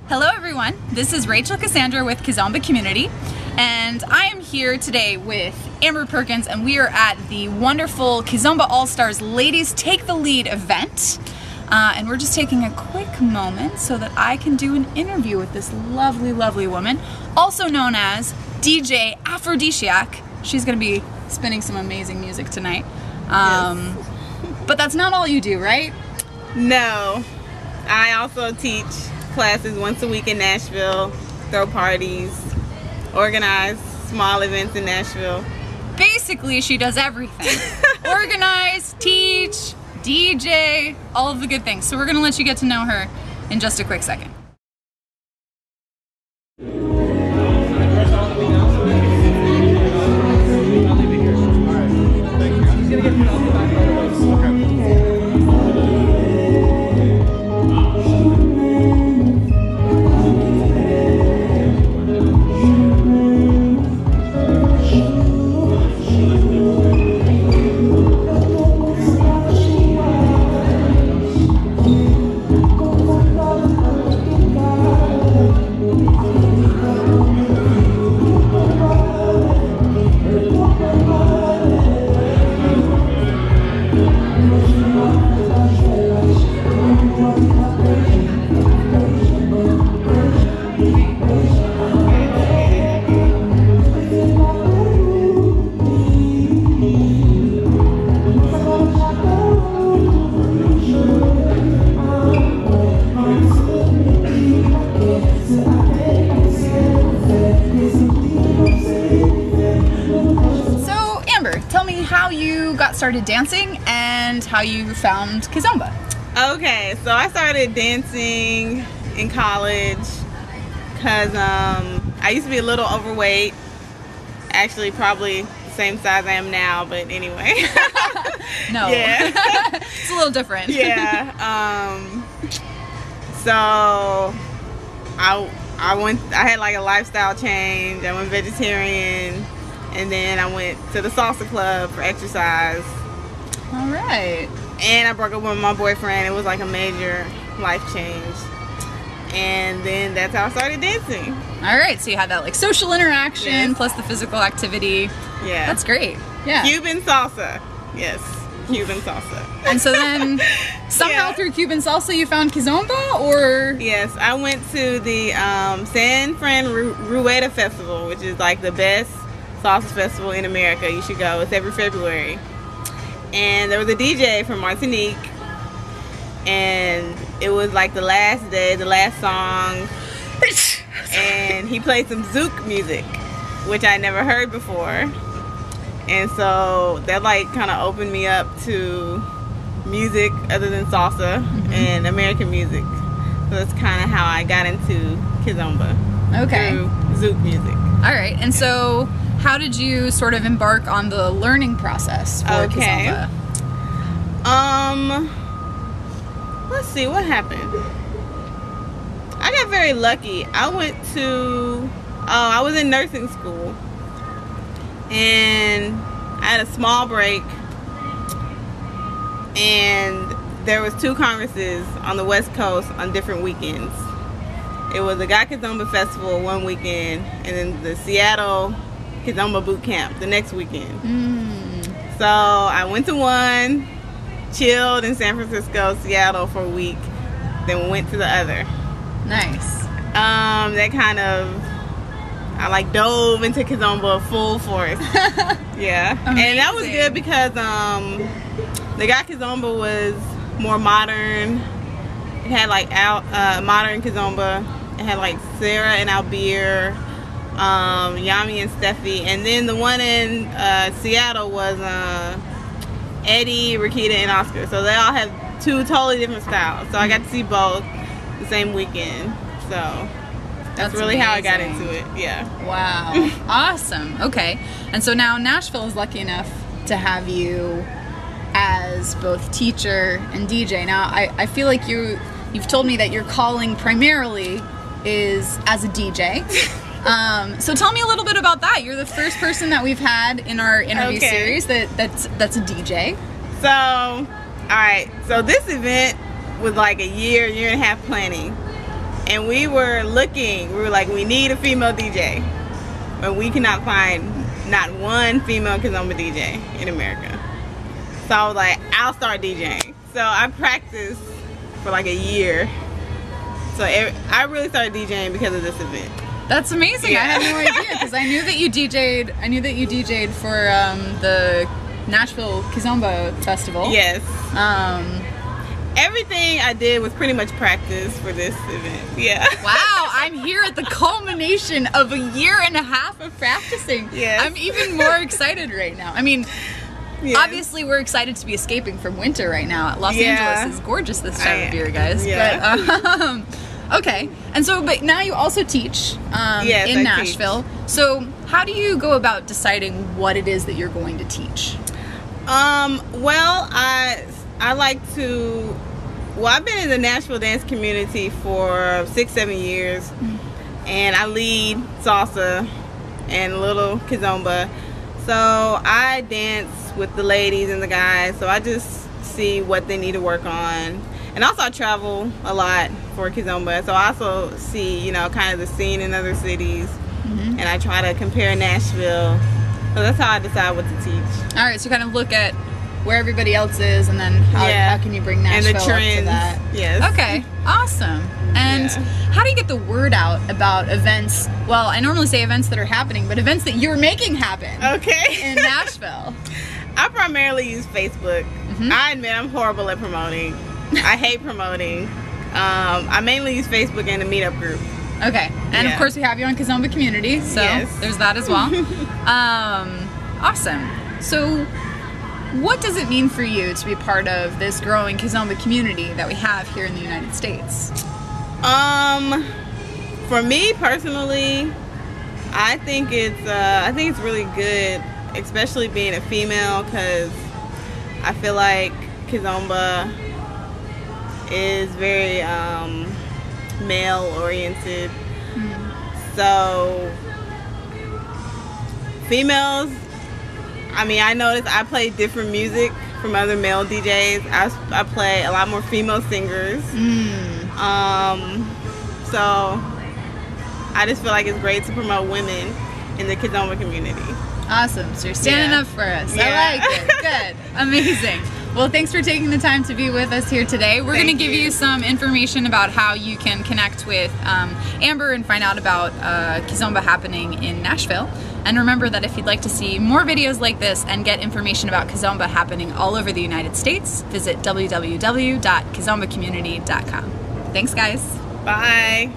Hello everyone, this is Cassandra with Kizomba Community, and I am here today with Amber Perkins, and we are at the wonderful Kizomba All-Stars Ladies Take the Lead event. And we're just taking a quick moment so that I can do an interview with this lovely, lovely woman, also known as DJ Afrodeshiak. She's going to be spinning some amazing music tonight. Yes. But that's not all you do, right? No. I also teach classes once a week in Nashville, throw parties, organize small events in Nashville. Basically, she does everything. Organize, teach, DJ, all of the good things. So we're gonna let you get to know her in just a quick second. How you got started dancing and how you found Kizomba. Okay, so I started dancing in college because I used to be a little overweight. Actually, probably the same size I am now, but anyway. No. Yeah. It's a little different. Yeah. So I had like a lifestyle change. I went vegetarian. And then I went to the salsa club for exercise. All right. And I broke up with my boyfriend. It was like a major life change. And then that's how I started dancing. All right. So you had that like social interaction, yes, plus the physical activity. Yeah. That's great. Yeah. Cuban salsa. Yes. Cuban salsa. And so then somehow through Cuban salsa you found Kizomba, or? Yes. I went to the San Fran Rueda Festival, which is like the best salsa festival in America. You should go. It's every February. And there was a DJ from Martinique, and it was like the last day, the last song, and he played some zouk music, which I never heard before. And so that like kind of opened me up to music other than salsa and American music. So that's kind of how I got into Kizomba. Okay. Through zouk music. All right. And so how did you sort of embark on the learning process for Kizomba? Let's see, what happened? I got very lucky. I was in nursing school, and I had a small break, and there was 2 congresses on the West Coast on different weekends. It was the Kizomba Festival one weekend, and then the Seattle Kizomba Boot Camp the next weekend. So I went to one, chilled in San Francisco, Seattle for a week, then went to the other. Nice. That kind of, I like dove into Kizomba full force. Yeah. Amazing. And that was good because the Kizomba was more modern. It had like modern Kizomba. It had like Sarah and Albir, Yami and Steffi, and then the one in Seattle was Eddie, Rakita, and Oscar. So they all have 2 totally different styles. So I got to see both the same weekend. So that's really amazing. How I got into it. Yeah. Wow. Awesome. Okay. And so now Nashville is lucky enough to have you as both teacher and DJ. Now I feel like you've told me that your calling primarily is as a DJ. So tell me a little bit about that. You're the first person that we've had in our interview series that's a DJ. So, all right. So this event was like a year and a half planning. And we were looking, we were like, we need a female DJ. But we cannot find not one female Kizomba DJ in America. So I was like, I'll start DJing. So I practiced for like a year. So I really started DJing because of this event. That's amazing. Yeah. I had no idea because I knew that you DJ'd. I knew that you DJ'd for the Nashville Kizomba Festival. Yes. Everything I did was pretty much practice for this event. Yeah. Wow, I'm here at the culmination of a year and a half of practicing. Yes. I'm even more excited right now. I mean, yes. Obviously we're excited to be escaping from winter right now. Los Angeles is gorgeous this time of year, guys. Yeah. But okay, and so but now you also teach yes, in I Nashville. Teach. So how do you go about deciding what it is that you're going to teach? Well, I like to. Well, I've been in the Nashville dance community for 6-7 years, and I lead salsa and a little Kizomba. So I dance with the ladies and the guys. So I just see what they need to work on. And also I travel a lot for Kizomba, so I also see, you know, kind of the scene in other cities, and I try to compare Nashville. So that's how I decide what to teach. All right, so kind of look at where everybody else is, and then how can you bring Nashville and the trends, up to that? Yes. Okay, awesome. And how do you get the word out about events? Well, I normally say events that are happening, but events that you're making happen. Okay. In Nashville. I primarily use Facebook. I admit I'm horrible at promoting. I hate promoting. I mainly use Facebook and the Meetup group. Okay, and of course we have you on Kizomba Community, so there's that as well. Awesome. So what does it mean for you to be part of this growing Kizomba community that we have here in the United States? For me personally, I think it's really good, especially being a female, because I feel like Kizomba is very male oriented. So females, I mean, I noticed I play different music from other male DJs. I play a lot more female singers. So I just feel like it's great to promote women in the Kizomba community. Awesome. So you're standing up for us. I like it. Good. Amazing. Well, thanks for taking the time to be with us here today. We're going to give you some information about how you can connect with Amber and find out about Kizomba happening in Nashville. And remember that if you'd like to see more videos like this and get information about Kizomba happening all over the United States, visit www.kizombacommunity.com. Thanks, guys. Bye.